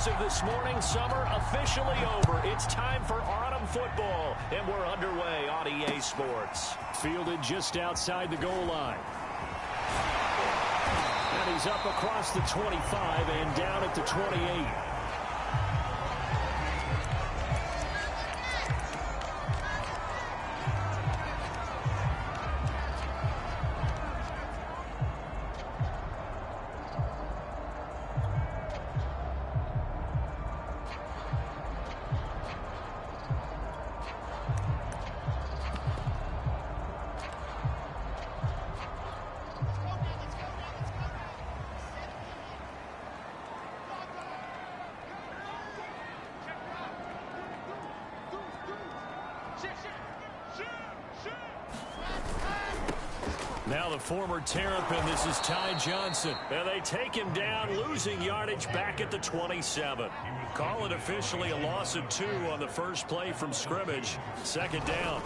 As of this morning, summer officially over. It's time for autumn football, and we're underway on EA Sports. Fielded just outside the goal line. And he's up across the 25 and down at the 28. Now the former Terrapin, this is Ty Johnson. And they take him down, losing yardage back at the 27. Call it officially a loss of 2 on the first play from scrimmage. Second down.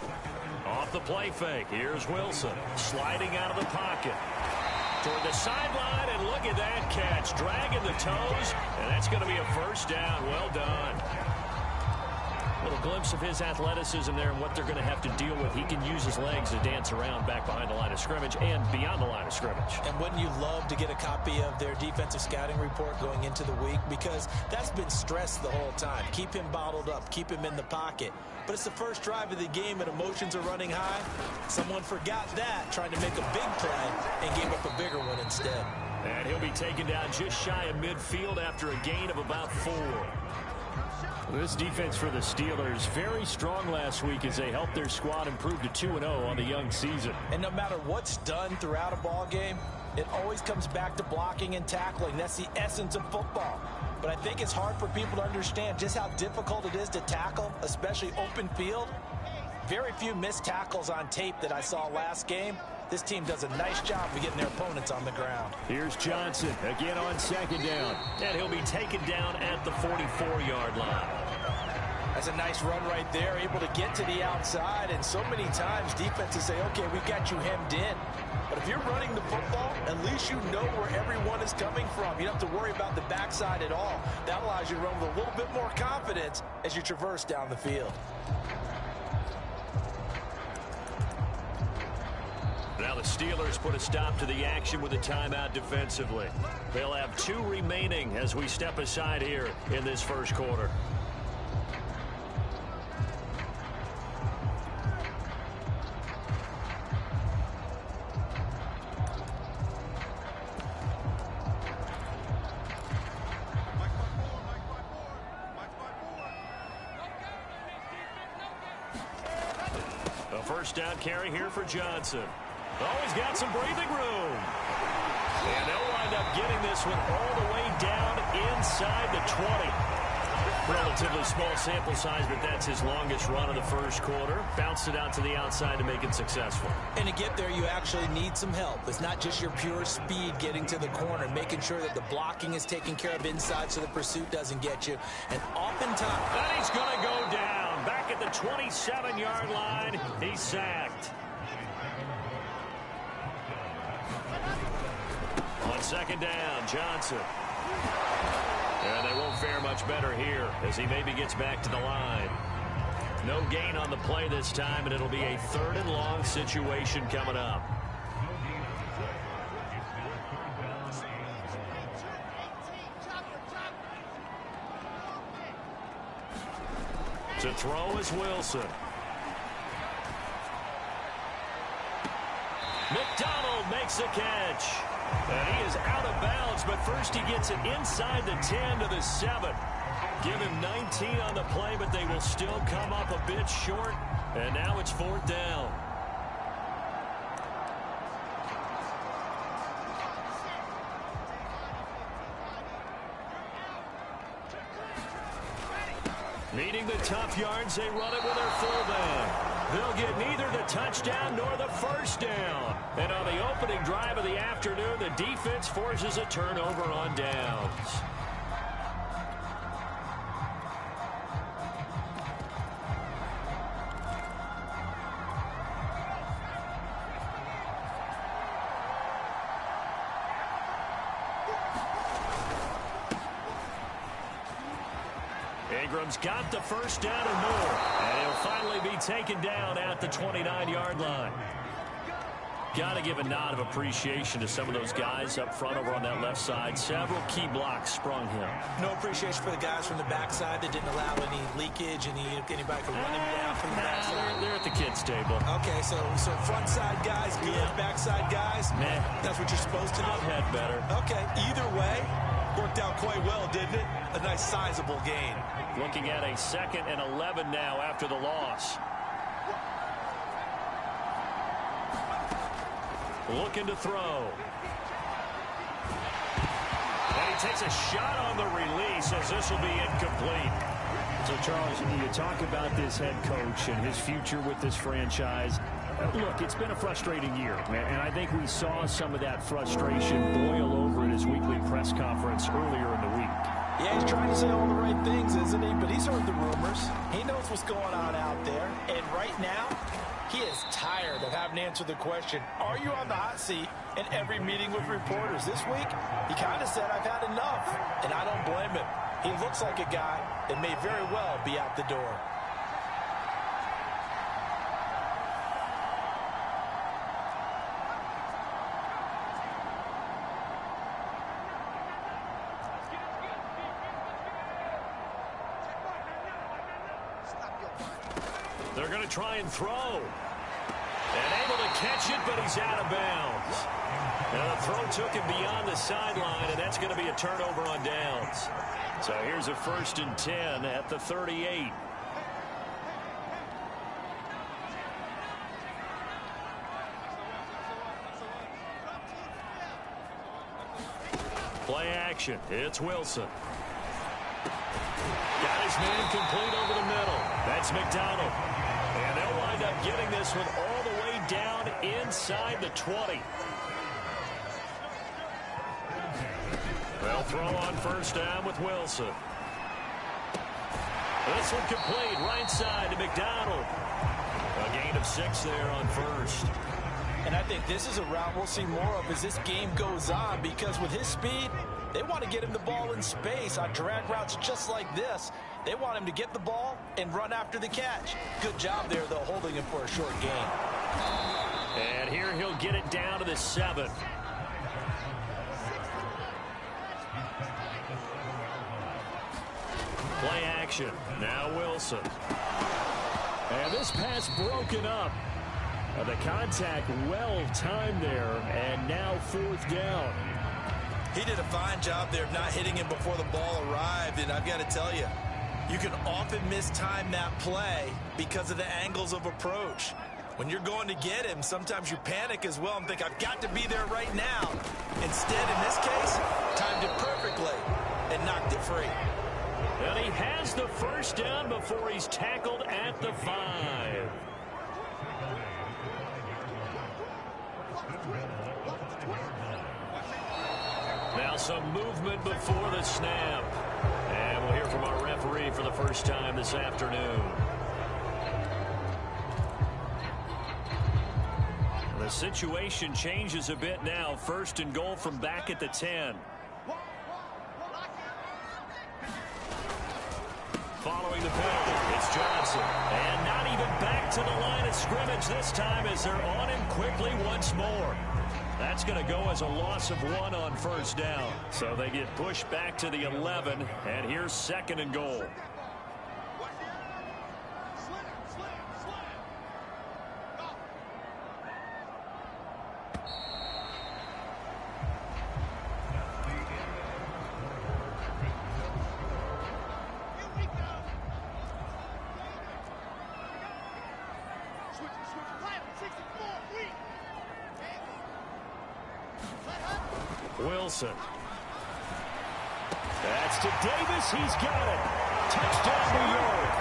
Off the play fake, here's Wilson. Sliding out of the pocket. Toward the sideline, and look at that catch. Dragging the toes, and that's going to be a first down. Well done. Little glimpse of his athleticism there and what they're going to have to deal with. He can use his legs to dance around back behind the line of scrimmage and beyond the line of scrimmage. And wouldn't you love to get a copy of their defensive scouting report going into the week? Because that's been stressed the whole time. Keep him bottled up. Keep him in the pocket. But it's the first drive of the game and emotions are running high. Someone forgot that, trying to make a big play and gave up a bigger one instead. And he'll be taken down just shy of midfield after a gain of about 4. This defense for the Steelers very strong last week as they helped their squad improve to 2-0 on the young season. And no matter what's done throughout a ball game, it always comes back to blocking and tackling. That's the essence of football. But I think it's hard for people to understand just how difficult it is to tackle, especially open field. Very few missed tackles on tape that I saw last game. This team does a nice job of getting their opponents on the ground. Here's Johnson again on second down. And he'll be taken down at the 44-yard line. That's a nice run right there, able to get to the outside. And so many times defenses say, okay, we've got you hemmed in. But if you're running the football, at least you know where everyone is coming from. You don't have to worry about the backside at all. That allows you to run with a little bit more confidence as you traverse down the field. Now the Steelers put a stop to the action with a timeout defensively. They'll have 2 remaining as we step aside here in this first quarter. A first down carry here for Johnson. Oh, he's got some breathing room. And they'll wind up getting this one all the way down inside the 20. Relatively small sample size, but that's his longest run of the first quarter. Bounced it out to the outside to make it successful. And to get there, you actually need some help. It's not just your pure speed getting to the corner, making sure that the blocking is taken care of inside so the pursuit doesn't get you. And oftentimes... And he's going to go down. Back at the 27-yard line, he's sacked. On second down, Johnson. And they won't fare much better here as he maybe gets back to the line. No gain on the play this time, and it'll be a 3rd and long situation coming up. To throw is Wilson. McDonald makes a catch. And he is out of bounds, but first he gets it inside the 10 to the 7. Give him 19 on the play, but they will still come up a bit short. And now it's 4th down. Needing the tough yards, they run it with their fullback. They'll get neither the touchdown nor the first down. And on the opening drive of the afternoon, the defense forces a turnover on downs. Ingram's got the first down and more. And he'll finally be taken down at the 29-yard line. Got to give a nod of appreciation to some of those guys up front over on that left side. Several key blocks sprung him. No appreciation for the guys from the backside that didn't allow any leakage, anybody could run him down from the backside. They're at the kids' table. Okay, so front side guys, good. Yeah. Backside guys, that's what you're supposed to do. I've had better. Okay, either way, worked out quite well, didn't it? A nice sizable gain. Looking at a 2nd and 11 now after the loss. Looking to throw. And he takes a shot on the release as this will be incomplete. So, Charles, you talk about this head coach and his future with this franchise. Look, it's been a frustrating year, and I think we saw some of that frustration boil over in his weekly press conference earlier in the week. Yeah, he's trying to say all the right things, isn't he? But he's heard the rumors. He knows what's going on out there. And right now, he is tired of having to answer the question, are you on the hot seat in every meeting with reporters? This week, he kind of said, I've had enough. And I don't blame him. He looks like a guy that may very well be out the door. They're going to try and throw. And able to catch it, but he's out of bounds. Now the throw took him beyond the sideline, and that's going to be a turnover on downs. So here's a 1st and 10 at the 38. Play action. It's Wilson. Got his man complete over the middle. That's McDonald. And they'll wind up getting this one all the way down inside the 20. They'll throw on 1st down with Wilson. This one complete right side to McDonald. A gain of 6 there on 1st. And I think this is a route we'll see more of as this game goes on, because with his speed, they want to get him the ball in space on drag routes just like this. They want him to get the ball and run after the catch. Good job there, though, holding him for a short gain. And here he'll get it down to the 7. Play action. Now Wilson. And this pass broken up. The contact well timed there, and now 4th down. He did a fine job there of not hitting him before the ball arrived, and I've got to tell you, you can often mistime that play because of the angles of approach. When you're going to get him, sometimes you panic as well and think, I've got to be there right now. Instead, in this case, timed it perfectly and knocked it free. And he has the 1st down before he's tackled at the 5. Now some movement before the snap. And we'll hear from our referee for the first time this afternoon. The situation changes a bit now. 1st and goal from back at the 10. Following the penalty, it's Johnson. And not even back to the line of scrimmage this time as they're on him quickly once more. That's going to go as a loss of 1 on 1st down. So they get pushed back to the 11, and here's 2nd and goal. Wilson. That's to Davis. He's got it. Touchdown, New York.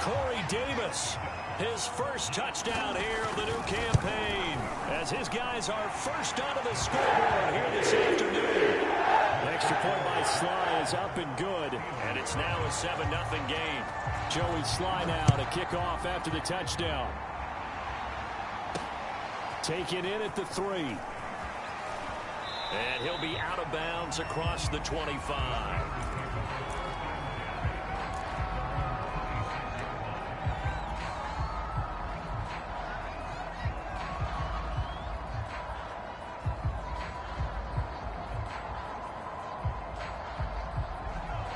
Corey Davis, his first touchdown here of the new campaign, as his guys are first onto the scoreboard here this afternoon. Extra point by Sly is up and good. And it's now a 7-0 game. Joey Sly now to kick off after the touchdown. Taken in at the 3. And he'll be out of bounds across the 25.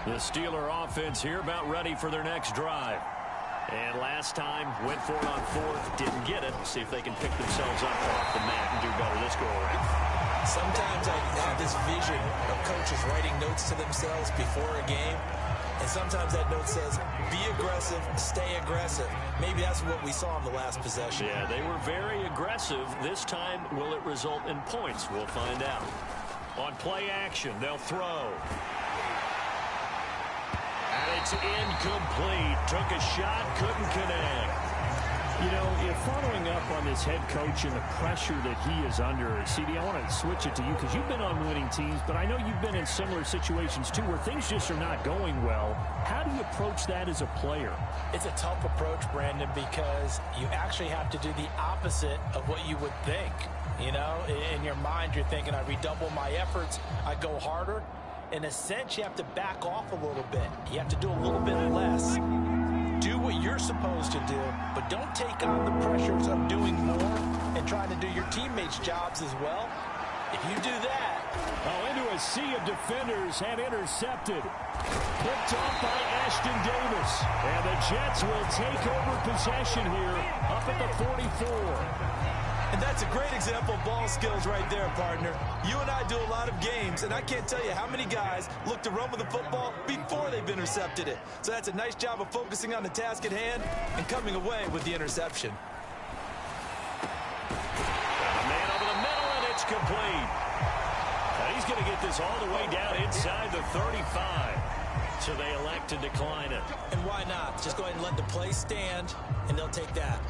The Steeler offense here about ready for their next drive. And last time, went for it on fourth, didn't get it. See if they can pick themselves up off the mat and do better this go-around. Sometimes I have this vision of coaches writing notes to themselves before a game. And sometimes that note says, be aggressive, stay aggressive. Maybe that's what we saw in the last possession. Yeah, they were very aggressive. This time, will it result in points? We'll find out. On play action, they'll throw. And it's incomplete. Took a shot, couldn't connect. You know, if following up on this head coach and the pressure that he is under, CD, I want to switch it to you because you've been on winning teams, but I know you've been in similar situations too where things just are not going well. How do you approach that as a player? It's a tough approach, Brandon, because you actually have to do the opposite of what you would think. You know, in your mind, you're thinking, I redouble my efforts, I go harder. In a sense, you have to back off a little bit. You have to do a little bit less. Do what you're supposed to do, but don't take on the pressures of doing more and trying to do your teammates' jobs as well. If you do that... Oh, into a sea of defenders and intercepted. Picked off by Ashton Davis. And the Jets will take over possession here up at the 44. And that's a great example of ball skills right there, partner. You and I do a lot of games, and I can't tell you how many guys look to run with the football before they've intercepted it. So that's a nice job of focusing on the task at hand and coming away with the interception. Man over the middle, and it's complete. And he's going to get this all the way down inside the 35. So they elect to decline it. And why not? Just go ahead and let the play stand, and they'll take that.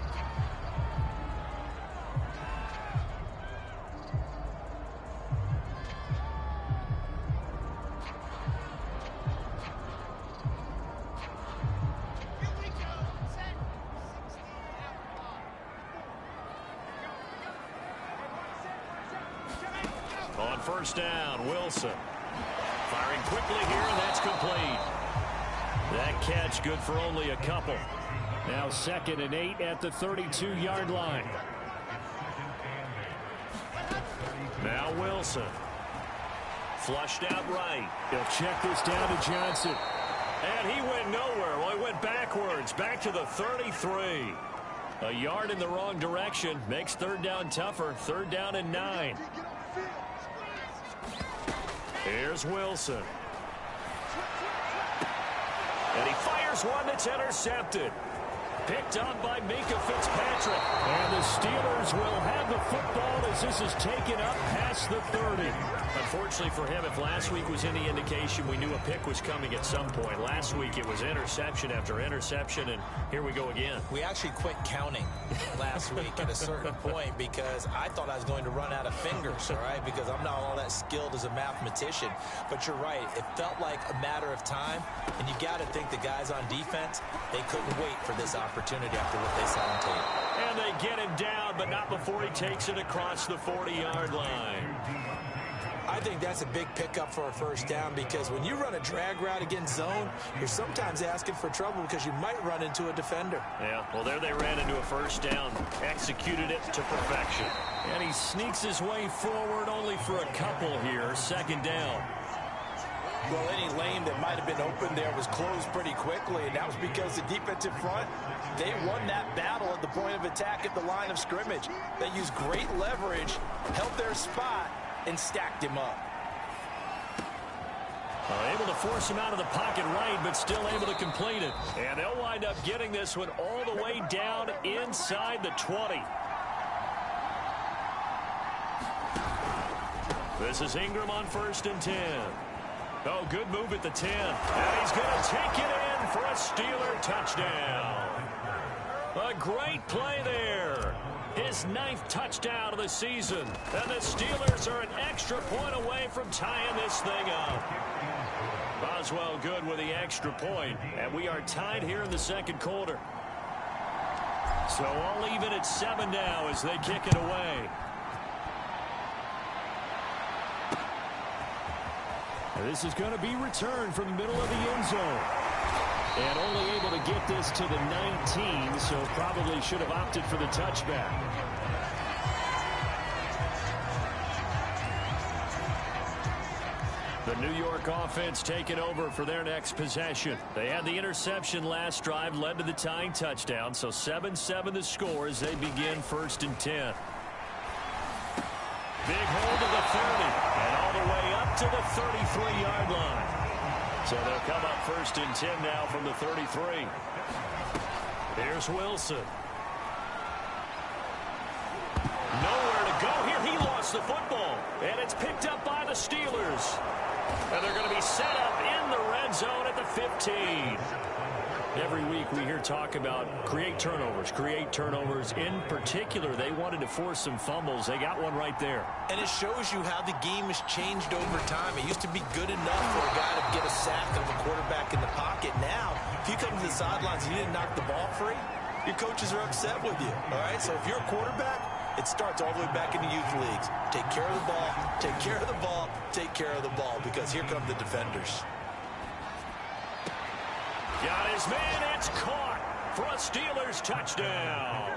On first down, Wilson. Firing quickly here, and that's complete. That catch good for only a couple. Now 2nd and 8 at the 32-yard line. Now Wilson. Flushed out right. He'll check this down to Johnson. And he went nowhere. Well, he went backwards, back to the 33. A yard in the wrong direction makes third down tougher. 3rd down and 9. Here's Wilson. And he fires one that's intercepted. Picked up by Minkah Fitzpatrick. And the Steelers will have the football as this is taken up past the 30. Unfortunately for him, if last week was any indication, we knew a pick was coming at some point. Last week it was interception after interception, and here we go again. We actually quit counting last week at a certain point because I thought I was going to run out of fingers, all right, because I'm not all that skilled as a mathematician. But you're right. It felt like a matter of time, and you got to think the guys on defense, they couldn't wait for this opportunity after what they saw on tape. And they get him down, but not before he takes it across the 40-yard line. I think that's a big pickup for a first down because when you run a drag route against zone, you're sometimes asking for trouble because you might run into a defender. Yeah, well, there they ran into a first down, executed it to perfection. And he sneaks his way forward only for a couple here, 2nd down. Well, any lane that might have been open there was closed pretty quickly, and that was because the defensive front, they won that battle at the point of attack at the line of scrimmage. They used great leverage, held their spot, and stacked him up. Able to force him out of the pocket right, but still able to complete it. And they'll wind up getting this one all the way down inside the 20. This is Ingram on 1st and 10. Oh, good move at the 10. And he's going to take it in for a Steeler touchdown. A great play there. His 9th touchdown of the season. And the Steelers are an extra point away from tying this thing up. Boswell good with the extra point. And we are tied here in the 2nd quarter. So all even at 7 now as they kick it away. This is going to be returned from the middle of the end zone. And only able to get this to the 19, so probably should have opted for the touchback. The New York offense taking over for their next possession. They had the interception last drive, led to the tying touchdown, so 7-7 the score as they begin 1st and 10. Big hold of the 30, and all the way up to the 33-yard line. So they'll come up 1st and 10 now from the 33. Here's Wilson. Nowhere to go here. He lost the football, and it's picked up by the Steelers. And they're going to be set up in the red zone at the 15. Every week we hear talk about create turnovers. In particular, they wanted to force some fumbles. They got one right there. And it shows you how the game has changed over time. It used to be good enough for a guy to get a sack of a quarterback in the pocket. Now, if you come to the sidelines and you didn't knock the ball free, your coaches are upset with you. All right, so if you're a quarterback, it starts all the way back in the youth leagues. Take care of the ball, take care of the ball, take care of the ball, because here come the defenders. Got his man, it's caught for a Steelers touchdown.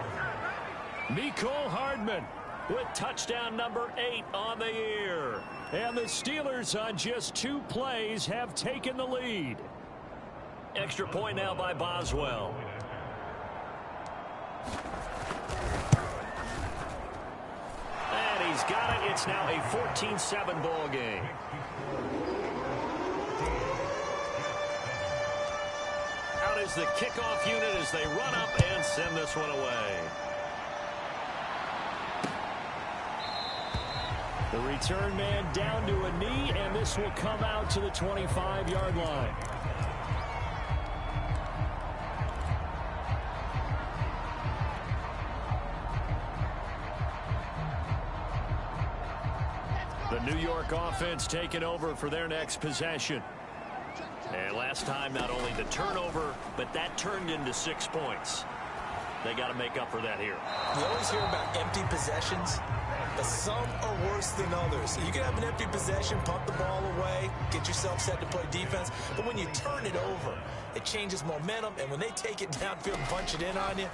Mecole Hardman with touchdown number 8 on the year. And the Steelers on just 2 plays have taken the lead. Extra point now by Boswell. And he's got it. It's now a 14-7 ball game. Out is the kickoff unit as they run up and send this one away. The return man down to a knee, and this will come out to the 25-yard line. The New York offense taking over for their next possession. And last time, not only the turnover, but that turned into 6 points. They got to make up for that here. You always hear about empty possessions, but some are worse than others. You can have an empty possession, pump the ball away, get yourself set to play defense, but when you turn it over, it changes momentum, and when they take it downfield and punch it in on you,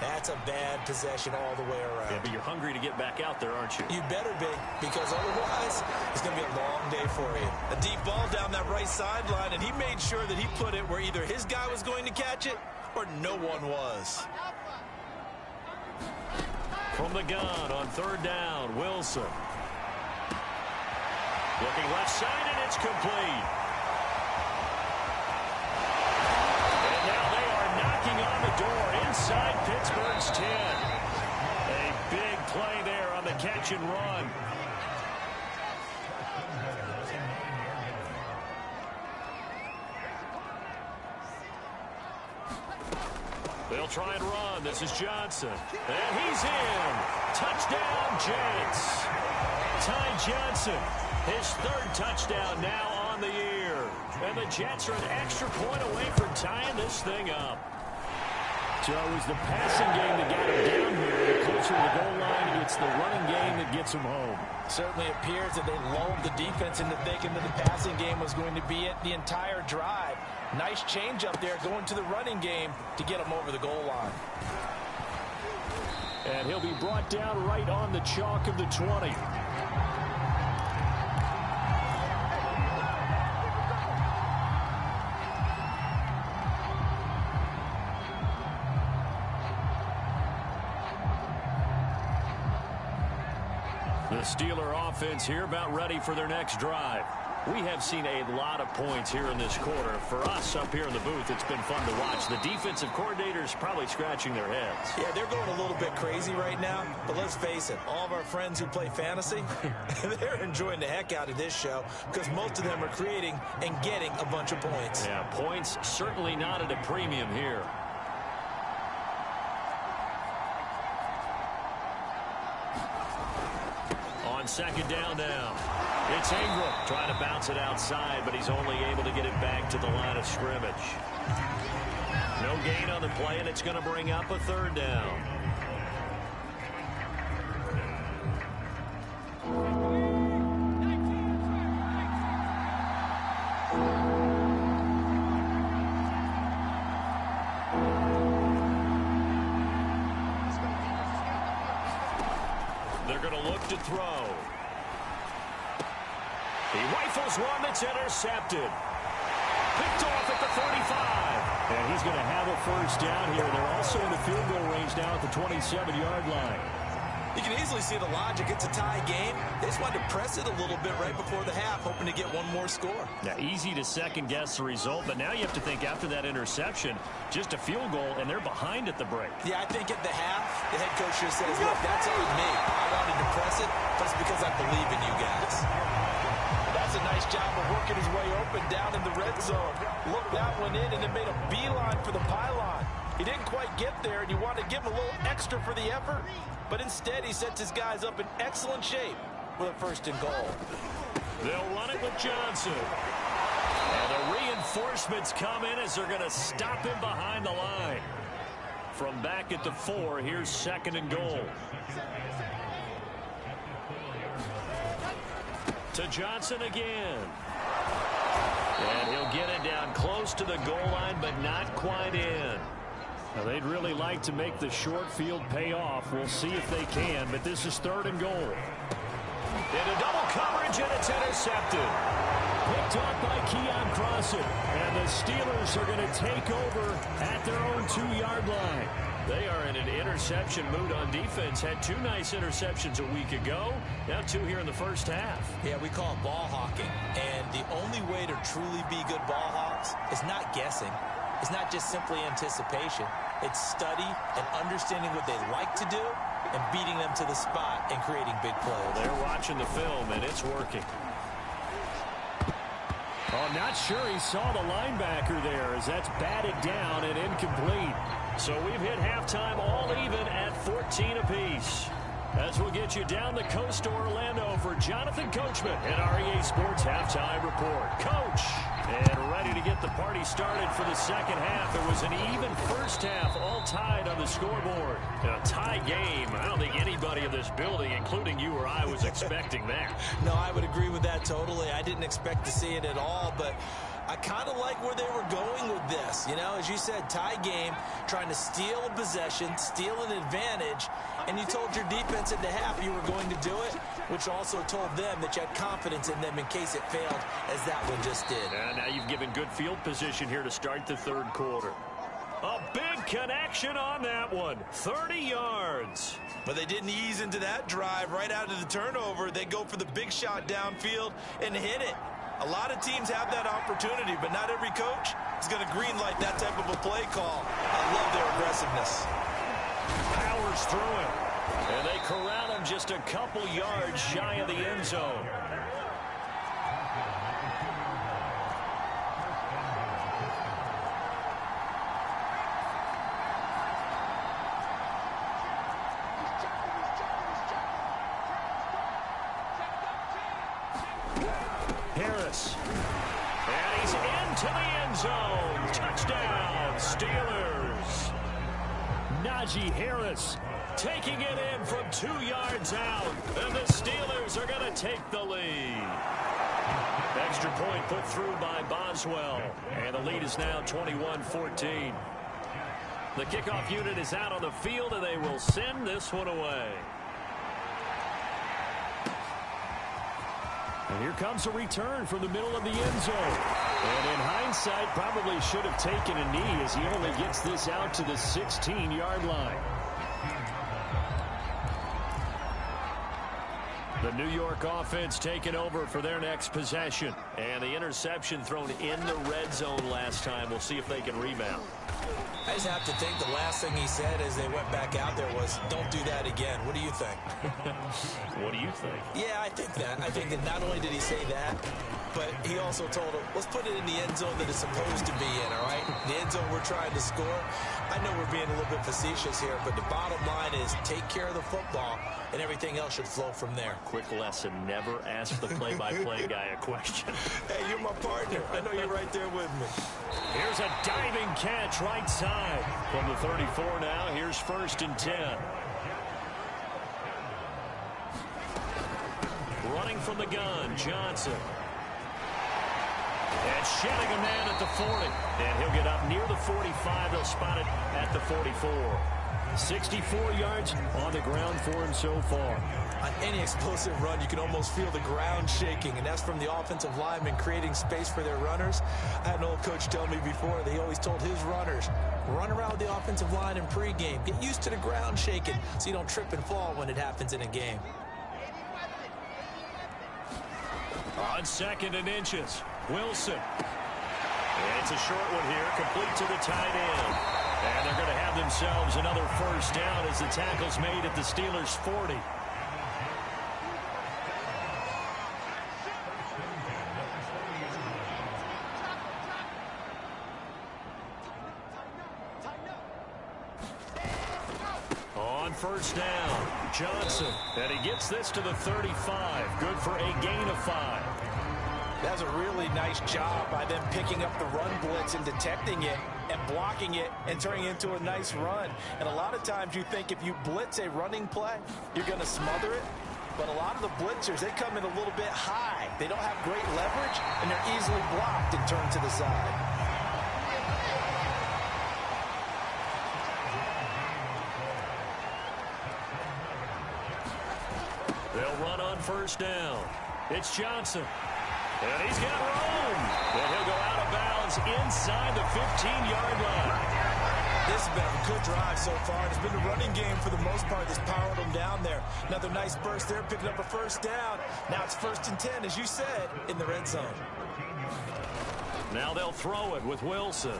that's a bad possession all the way around. Yeah, but you're hungry to get back out there, aren't you? You better be, because otherwise it's going to be a long day for you. A deep ball down that right sideline, and he made sure that he put it where either his guy was going to catch it or no one was. From the gun on 3rd down, Wilson. Looking left side, and it's complete. And now they are knocking on the door inside Pittsburgh's 10. A big play there on the catch and run. They'll try and run. This is Johnson. And he's in. Touchdown, Jets. Ty Johnson, his 3rd touchdown now on the year. And the Jets are an extra point away from tying this thing up. So it was the passing game that got him down here. Closer to the goal line, it's the running game that gets him home. Certainly appears that they lulled the defense into thinking that the passing game was going to be it the entire drive. Nice change up there going to the running game to get him over the goal line. And he'll be brought down right on the chalk of the 20. The Steeler offense here about ready for their next drive. We have seen a lot of points here in this quarter. For us up here in the booth, it's been fun to watch. The defensive coordinators probably scratching their heads. Yeah, they're going a little bit crazy right now. But let's face it, all of our friends who play fantasy, they're enjoying the heck out of this show because most of them are creating and getting a bunch of points. Yeah, points certainly not at a premium here. On 2nd down now. It's Ingram trying to bounce it outside, but he's only able to get it back to the line of scrimmage. No gain on the play, and it's going to bring up a 3rd down. They're going to look to throw. He rifles one that's intercepted. Picked off at the 35. And he's going to have a first down here. They're also in the field goal range now at the 27-yard line. You can easily see the logic. It's a tie game. They just wanted to press it a little bit right before the half, hoping to get one more score. Yeah, easy to second-guess the result, but now you have to think after that interception, just a field goal, and they're behind at the break. Yeah, I think at the half, the head coach just says, look, that's on me. I wanted to press it, but it's because I believe in you guys. That's a nice job of working his way open down in the red zone. Looked that one in and then made a beeline for the pylon. He didn't quite get there, and you want to give him a little extra for the effort. But instead, he sets his guys up in excellent shape with a first and goal. They'll run it with Johnson. And the reinforcements come in as they're going to stop him behind the line. From back at the 4, here's second and goal. To Johnson again. And he'll get it down close to the goal line, but not quite in. Now, they'd really like to make the short field pay off. We'll see if they can, but this is third and goal. Into double coverage, and it's intercepted. Picked off by Keon Crossen. And the Steelers are going to take over at their own 2-yard line. They are in an interception mood on defense. Had 2 nice interceptions a week ago. Now 2 here in the first half. Yeah, we call it ball hawking. And the only way to truly be good ball hawks is not guessing. It's not just simply anticipation. It's study and understanding what they like to do and beating them to the spot and creating big plays. They're watching the film, and it's working. Oh, not sure he saw the linebacker there as that's batted down and incomplete. So we've hit halftime all even at 14 apiece. As we'll get you down the coast to Orlando for Jonathan Coachman and our EA Sports Halftime Report. Coach, and ready to get the party started for the second half. It was an even first half, all tied on the scoreboard. A tie game. I don't think anybody in this building, including you or I, was expecting that. No, I would agree with that totally. I didn't expect to see it at all, but I kind of like where they were going with this. You know, as you said, tie game, trying to steal a possession, steal an advantage, and you told your defense at the half you were going to do it, which also told them that you had confidence in them in case it failed, as that one just did. And now you've given good field position here to start the third quarter. A big connection on that one. 30 yards. But they didn't ease into that drive right out of the turnover. They go for the big shot downfield and hit it. A lot of teams have that opportunity, but not every coach is going to greenlight that type of a play call. I love their aggressiveness. Powers through it. And they corral him just a couple yards shy of the end zone. Harris. And he's into the end zone. Touchdown, Steelers. Najee Harris Taking it in from 2 yards out. And the Steelers are going to take the lead. Extra point put through by Boswell. And the lead is now 21-14. The kickoff unit is out on the field, and they will send this one away. And here comes a return from the middle of the end zone. And in hindsight, probably should have taken a knee as he only gets this out to the 16-yard line. The New York offense taking over for their next possession. And the interception thrown in the red zone last time. We'll see if they can rebound. I just have to think the last thing he said as they went back out there was, don't do that again. What do you think? What do you think? Yeah, I think that. I think that not only did he say that, but he also told him, let's put it in the end zone that it's supposed to be in, all right? The end zone we're trying to score. I know we're being a little bit facetious here, but the bottom line is take care of the football, and everything else should flow from there. Quick lesson, never ask the play-by-play guy a question. Hey, you're my partner. I know you're right there with me. Here's a diving catch right side. From the 34 now, here's 1st and 10. Running from the gun, Johnson. And shedding a man at the 40. And he'll get up near the 45. They'll spot it at the 44. 64 yards on the ground for him so far. On any explosive run, you can almost feel the ground shaking, and that's from the offensive linemen creating space for their runners. I had an old coach tell me before, they always told his runners, run around with the offensive line in pregame. Get used to the ground shaking so you don't trip and fall when it happens in a game. On 2nd and inches, Wilson. It's a short one here, complete to the tight end. And they're going to have themselves another first down as the tackle's made at the Steelers' 40. On first down, Johnson. And he gets this to the 35. Good for a gain of 5. That's a really nice job by them picking up the run blitz and detecting it and blocking it and turning it into a nice run. And a lot of times you think if you blitz a running play, you're going to smother it. But a lot of the blitzers, they come in a little bit high. They don't have great leverage, and they're easily blocked and turned to the side. They'll run on first down. It's Johnson. And he's got room. And he'll go out of bounds inside the 15-yard line. This has been a good drive so far. It's been the running game for the most part that's powered them down there. Another nice burst there, picking up a first down. Now it's 1st and 10, as you said, in the red zone. Now they'll throw it with Wilson.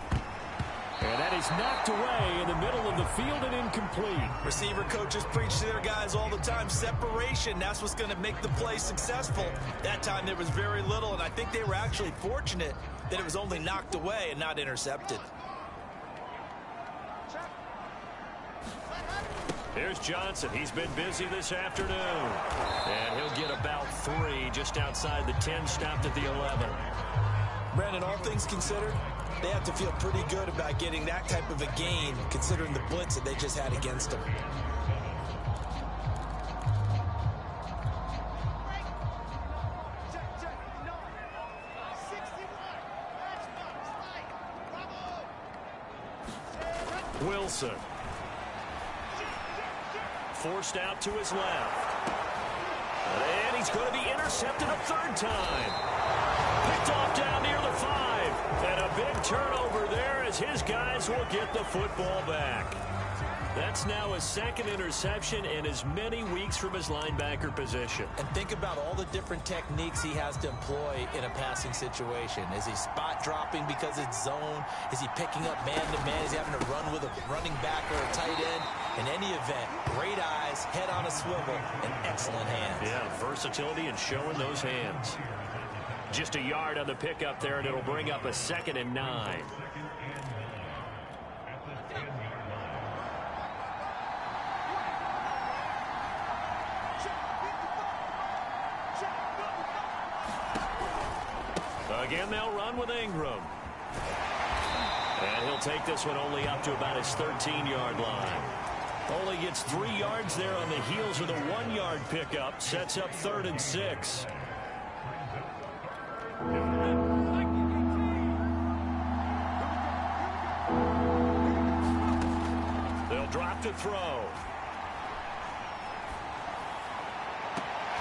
And that is knocked away in the middle of the field and incomplete. Receiver coaches preach to their guys all the time. Separation, that's what's going to make the play successful. That time there was very little, and I think they were actually fortunate that it was only knocked away and not intercepted. Here's Johnson. He's been busy this afternoon. And he'll get about 3 just outside the 10, stopped at the 11. Brandon, all things considered, they have to feel pretty good about getting that type of a gain, considering the blitz that they just had against them. Wilson. Forced out to his left. And he's going to be intercepted a 3rd time. Picked off down near the 5. And a big turnover there as his guys will get the football back. That's now his 2nd interception in as many weeks from his linebacker position. And think about all the different techniques he has to employ in a passing situation. Is he spot dropping because it's zone? Is he picking up man-to-man? Is he having to run with a running back or a tight end? In any event, great eyes, head on a swivel, and excellent hands. Yeah, versatility and showing those hands. Just a yard on the pickup there, and it'll bring up a 2nd and 9. Again, they'll run with Ingram. And he'll take this one only up to about his 13-yard line. Only gets 3 yards there on the heels of the 1-yard pickup. Sets up 3rd and 6. They'll drop to throw.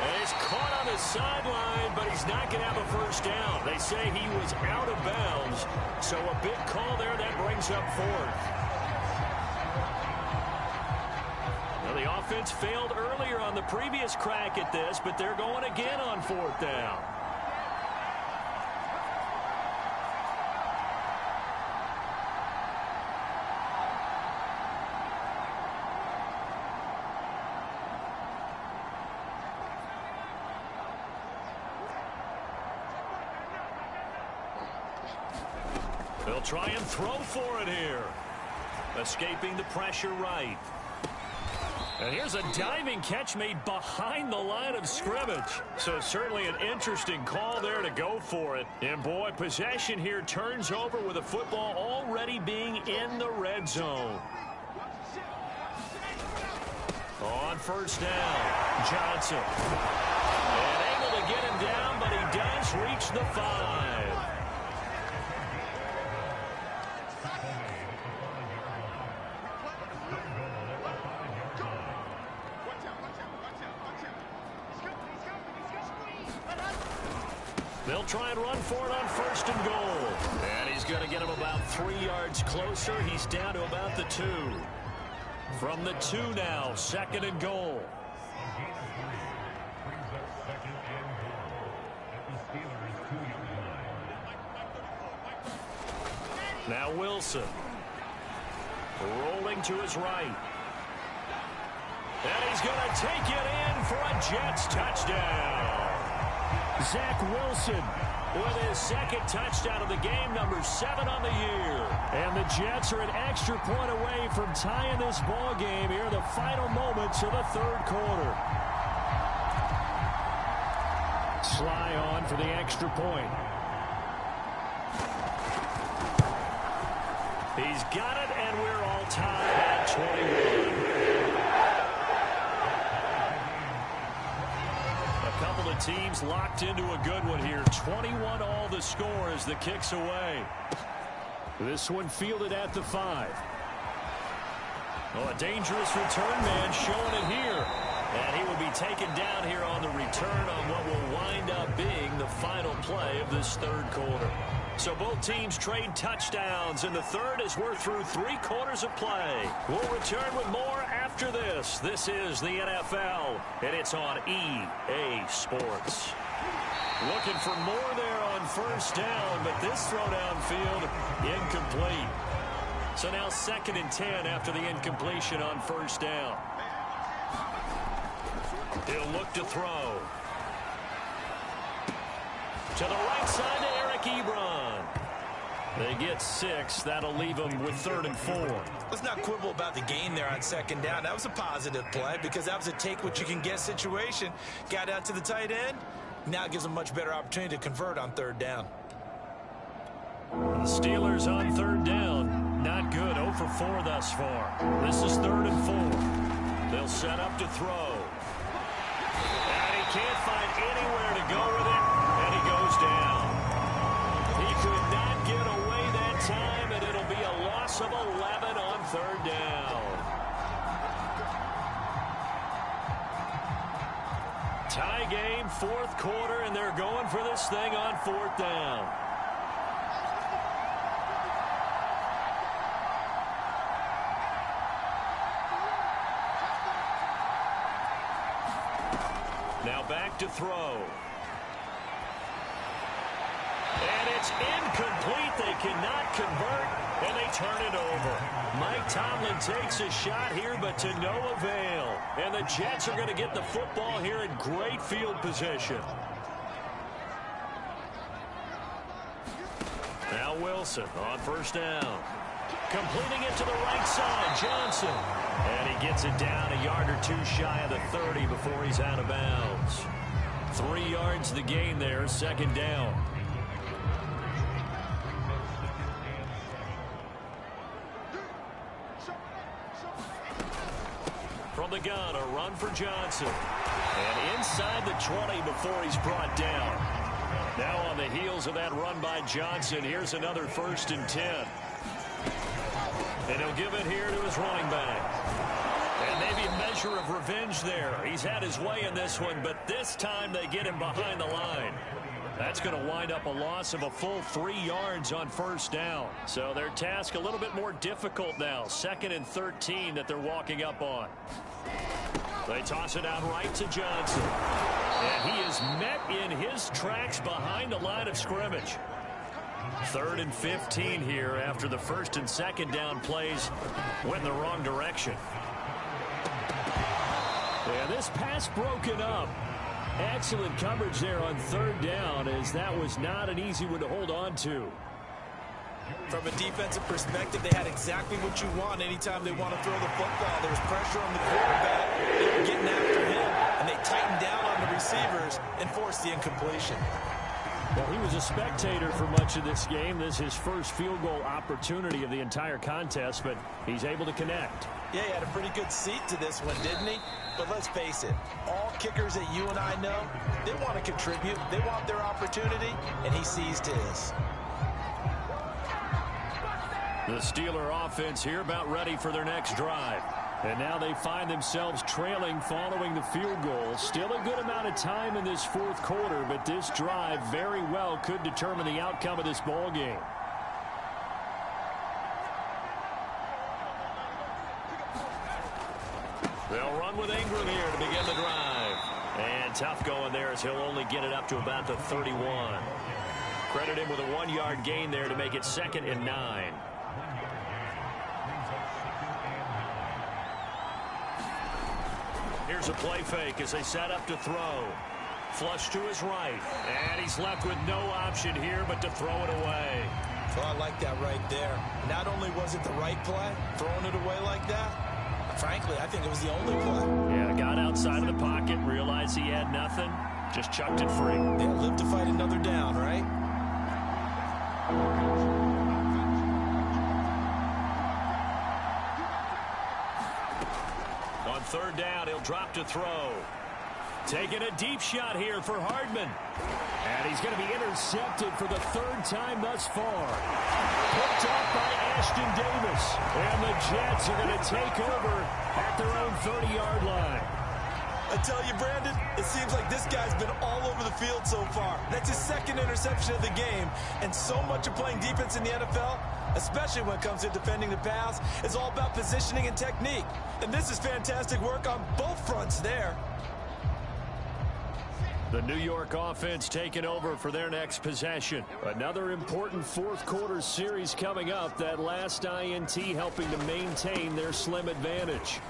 And he's caught on the sideline, but he's not going to have a first down. They say he was out of bounds, so a big call there that brings up 4th. Well, the offense failed earlier on the previous crack at this, but they're going again on 4th down. They'll try and throw for it here. Escaping the pressure right. And here's a diving catch made behind the line of scrimmage. So certainly an interesting call there to go for it. And boy, possession here turns over with the football already being in the red zone. On first down, Johnson. And able to get him down, but he does reach the 5. They'll try and run for it on 1st and goal. And he's going to get him about 3 yards closer. He's down to about the 2. From the 2 now, 2nd and goal. Now Wilson. Rolling to his right. And he's going to take it in for a Jets touchdown. Zach Wilson with his 2nd touchdown of the game, number 7 on the year. And the Jets are an extra point away from tying this ball game here in the final moments of the 3rd quarter. Sly on for the extra point. He's got it, and we're all tied at 21. A couple of teams locked into a good one here. 21 all the score as the kick's away. This one fielded at the 5. Oh, a dangerous return man showing it here. And he will be taken down here on the return on what will wind up being the final play of this 3rd quarter. So both teams trade touchdowns in the 3rd as we're through 3 quarters of play. We'll return with more after this. This is the NFL, and it's on EA Sports. Looking for more there on 1st down, but this throw downfield incomplete. So now 2nd and 10 after the incompletion on 1st down. He'll look to throw. To the right side to Eric Ebron. They get 6. That'll leave them with 3rd and 4. Let's not quibble about the gain there on 2nd down. That was a positive play because that was a take-what-you-can-get situation. Got out to the tight end. Now it gives them a much better opportunity to convert on 3rd down. The Steelers on 3rd down. Not good. 0 for 4 thus far. This is 3rd and 4. They'll set up to throw. And he can't find anywhere to go with it. And he goes down. He could not get away that time, and it'll be a loss of 11 on 3rd down. Tie game, 4th quarter, and they're going for this thing on 4th down. Now back to throw. And it's incomplete. They cannot convert, and they turn it over. Mike Tomlin takes a shot here, but to no avail. And the Jets are going to get the football here in great field position. Now Wilson on 1st down. Completing it to the right side, Johnson. And he gets it down a yard or 2 shy of the 30 before he's out of bounds. 3 yards the gain there, 2nd down. From the gun, a run for Johnson. And inside the 20 before he's brought down. Now on the heels of that run by Johnson, here's another 1st and 10. And he'll give it here to his running back. And maybe a measure of revenge there. He's had his way in this one, but this time they get him behind the line. That's going to wind up a loss of a full 3 yards on 1st down. So their task a little bit more difficult now. 2nd and 13 that they're walking up on. They toss it out right to Johnson. And he is met in his tracks behind the line of scrimmage. 3rd and 15 here after the 1st and 2nd down plays went in the wrong direction. And this pass broken up. Excellent coverage there on 3rd down, as that was not an easy one to hold on to. From a defensive perspective, they had exactly what you want anytime they want to throw the football. There was pressure on the quarterback. They were getting after him, and they tightened down on the receivers and forced the incompletion. Well, he was a spectator for much of this game. This is his first field goal opportunity of the entire contest, but he's able to connect. Yeah, he had a pretty good seat to this one, didn't he? But let's face it, all kickers that you and I know, they want to contribute. They want their opportunity, and he seized his. The Steeler offense here about ready for their next drive. And now they find themselves trailing following the field goal. Still a good amount of time in this fourth quarter, but this drive very well could determine the outcome of this ball game. They'll run with Ingram here to begin the drive. And tough going there as he'll only get it up to about the 31. Credit him with a 1-yard gain there to make it 2nd and 9. Here's a play fake as they set up to throw. Flush to his right. And he's left with no option here but to throw it away. Well, I like that right there. Not only was it the right play, throwing it away like that, frankly, I think it was the only play. Yeah, got outside of the pocket, realized he had nothing, just chucked it free. They'll live to fight another down, right? On 3rd down, he'll drop to throw. Taking a deep shot here for Hardman. And he's going to be intercepted for the 3rd time thus far. Picked off by Ashton Davis. And the Jets are going to take over at their own 30-yard line. I tell you, Brandon, it seems like this guy's been all over the field so far. That's his 2nd interception of the game. And so much of playing defense in the NFL, especially when it comes to defending the pass, is all about positioning and technique. And this is fantastic work on both fronts there. The New York offense taking over for their next possession. Another important fourth quarter series coming up. That last INT helping to maintain their slim advantage.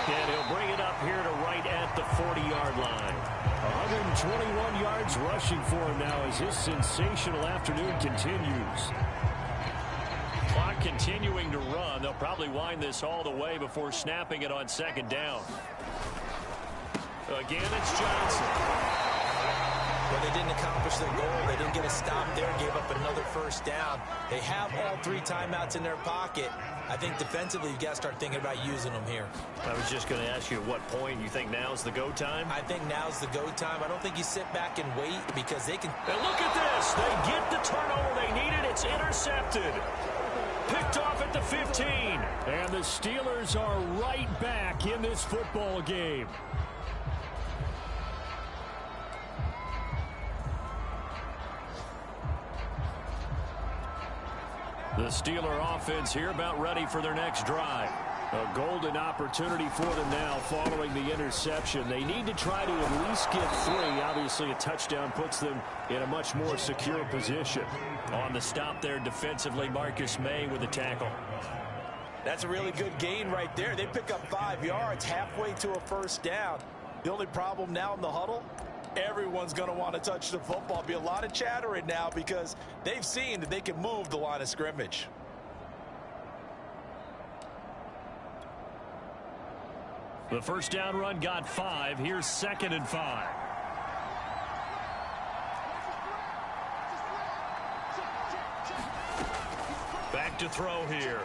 And he'll bring it up here to right at the 40-yard line. 121 yards rushing for him now as this sensational afternoon continues. Clock continuing to run. They'll probably wind this all the way before snapping it on 2nd down. Again, it's Johnson. Well, they didn't accomplish their goal. They didn't get a stop there, gave up another 1st down. They have all 3 timeouts in their pocket. I think defensively, you've got to start thinking about using them here. I was just going to ask you at what point you think now's the go time? I think now's the go time. I don't think you sit back and wait because they can. And look at this. They get the turnover they needed. It's intercepted. Picked off at the 15. And the Steelers are right back in this football game. The Steeler offense here about ready for their next drive. A golden opportunity for them now following the interception. They need to try to at least get 3. Obviously, a touchdown puts them in a much more secure position. On the stop there defensively, Marcus May with the tackle. That's a really good gain right there. They pick up 5 yards halfway to a 1st down. The only problem now in the huddle, everyone's going to want to touch the football. Be a lot of chattering now because they've seen that they can move the line of scrimmage. The 1st down run got 5. Here's 2nd and 5. Back to throw here.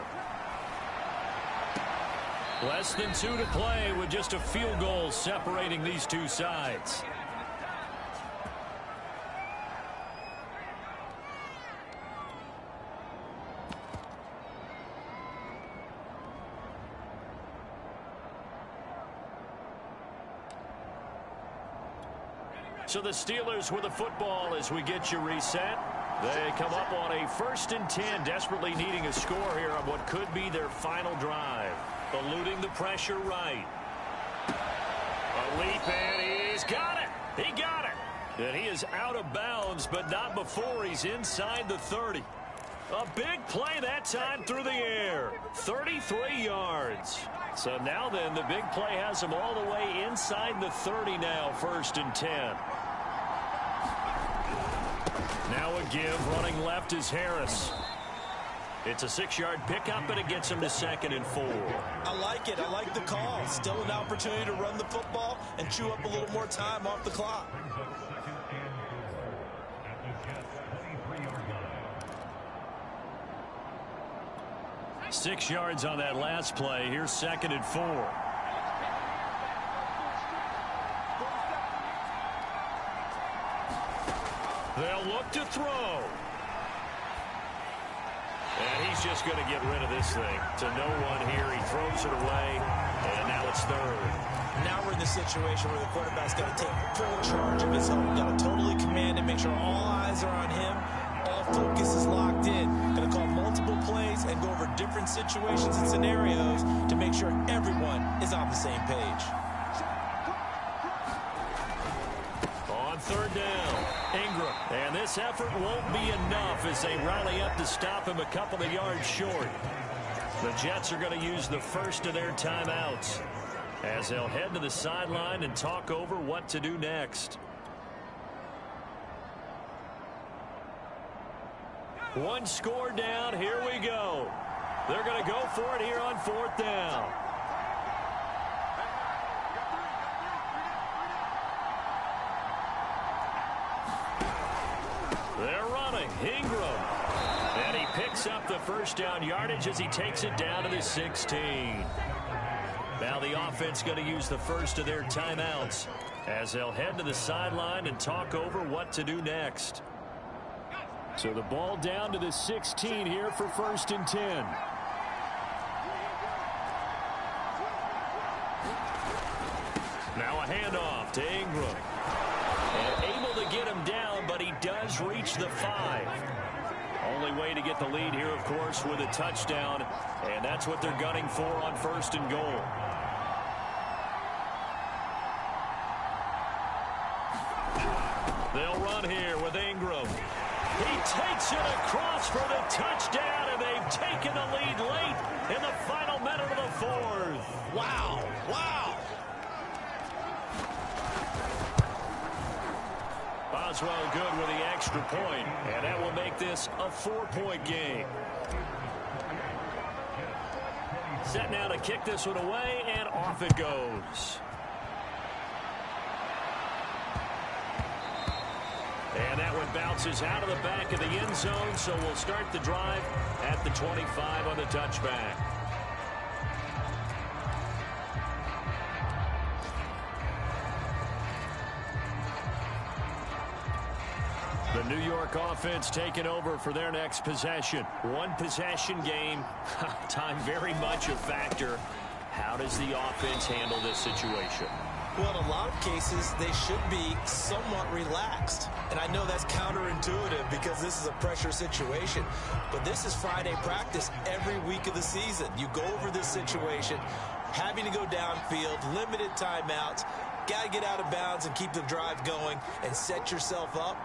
Less than 2 to play with just a field goal separating these two sides. So the Steelers with the football as we get you reset. They come up on a 1st and 10, desperately needing a score here on what could be their final drive. Eluding the pressure right. A leap, and he's got it. He got it. And he is out of bounds, but not before he's inside the 30. A big play that time through the air. 33 yards. So now then, the big play has him all the way inside the 30 now, 1st and 10. Now a give, running left is Harris. It's a 6-yard pickup, and it gets him to 2nd and 4. I like it. I like the call. Still an opportunity to run the football and chew up a little more time off the clock. Six yards on that last play. Here's 2nd and 4. They'll look to throw. And he's he's just going to get rid of this thing. To no one here. He throws it away, and now it's third. Now we're in the situation where the quarterback's got to take full charge of his own. Got to totally command and make sure all eyes are on him. All focus is locked in. Going to call multiple plays and go over different situations and scenarios to make sure everyone is on the same page. On third down, Ingram. And this effort won't be enough as they rally up to stop him a couple of yards short. The Jets are going to use the first of their timeouts as they'll head to the sideline and talk over what to do next. One score down. Here we go. They're going to go for it here on fourth down. They're running. Ingram. And he picks up the first down yardage as he takes it down to the 16. Now the offense going to use the first of their timeouts as they'll head to the sideline and talk over what to do next. So the ball down to the 16 here for 1st and 10. Now a handoff to Ingram. And able to get him down, but he does reach the 5. Only way to get the lead here, of course, with a touchdown. And that's what they're gunning for on 1st and goal. They'll run here with Ingram. He takes it across for the touchdown, and they've taken the lead late in the final minute of the 4th. Wow. Wow. Boswell good with the extra point, and that will make this a 4-point game. Set now to kick this one away, and off it goes. And that one bounces out of the back of the end zone, so we'll start the drive at the 25 on the touchback. The New York offense taking over for their next possession. One possession game. Time very much a factor. How does the offense handle this situation? Well, in a lot of cases, they should be somewhat relaxed. And I know that's counterintuitive because this is a pressure situation. But this is Friday practice every week of the season. You go over this situation, having to go downfield, limited timeouts, got to get out of bounds and keep the drive going and set yourself up.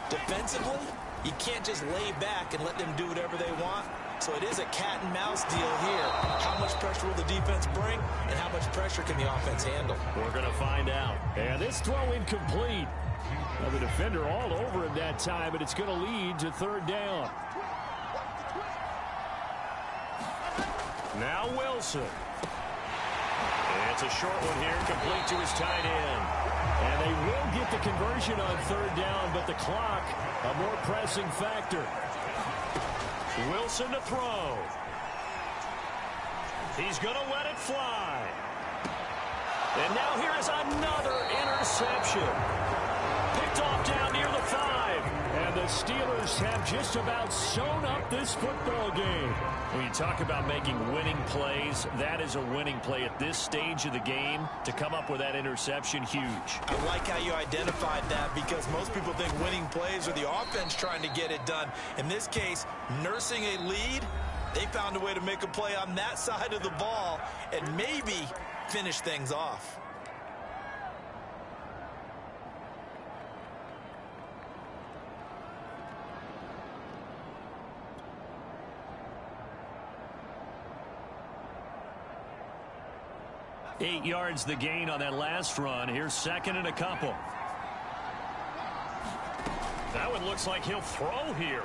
Defensively, you can't just lay back and let them do whatever they want. So it is a cat and mouse deal here. How much pressure will the defense bring, and how much pressure can the offense handle? We're going to find out. And this throw incomplete. Now the defender all over him that time, but it's going to lead to 3rd down. Now Wilson. It's a short one here, complete to his tight end. And they will get the conversion on 3rd down, but the clock, a more pressing factor. Wilson to throw. He's going to let it fly. And now here is another interception. Picked off down near the 5. And the Steelers have just about sewn up this football game. When you talk about making winning plays, that is a winning play at this stage of the game. To come up with that interception, huge. I like how you identified that because most people think winning plays are the offense trying to get it done. In this case, nursing a lead, they found a way to make a play on that side of the ball and maybe finish things off. Eight yards the gain on that last run. Here's 2nd and a couple. That one looks like he'll throw here.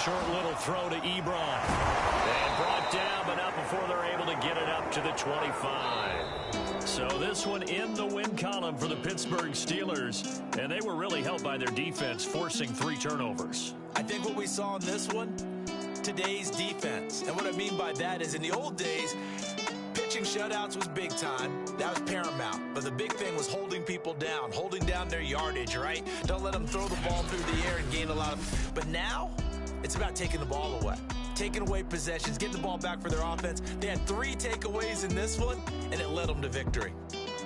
Short little throw to Ebron. And brought down, but not before they're able to get it up to the 25. So this one in the win column for the Pittsburgh Steelers. And they were really helped by their defense, forcing 3 turnovers. I think what we saw in this one, today's defense. And what I mean by that is in the old days, pitching shutouts was big time. That was paramount. But the big thing was holding people down, holding down their yardage, right? Don't let them throw the ball through the air and gain a lot of... But now, It's about taking the ball away, taking away possessions, getting the ball back for their offense. They had 3 takeaways in this one, and it led them to victory.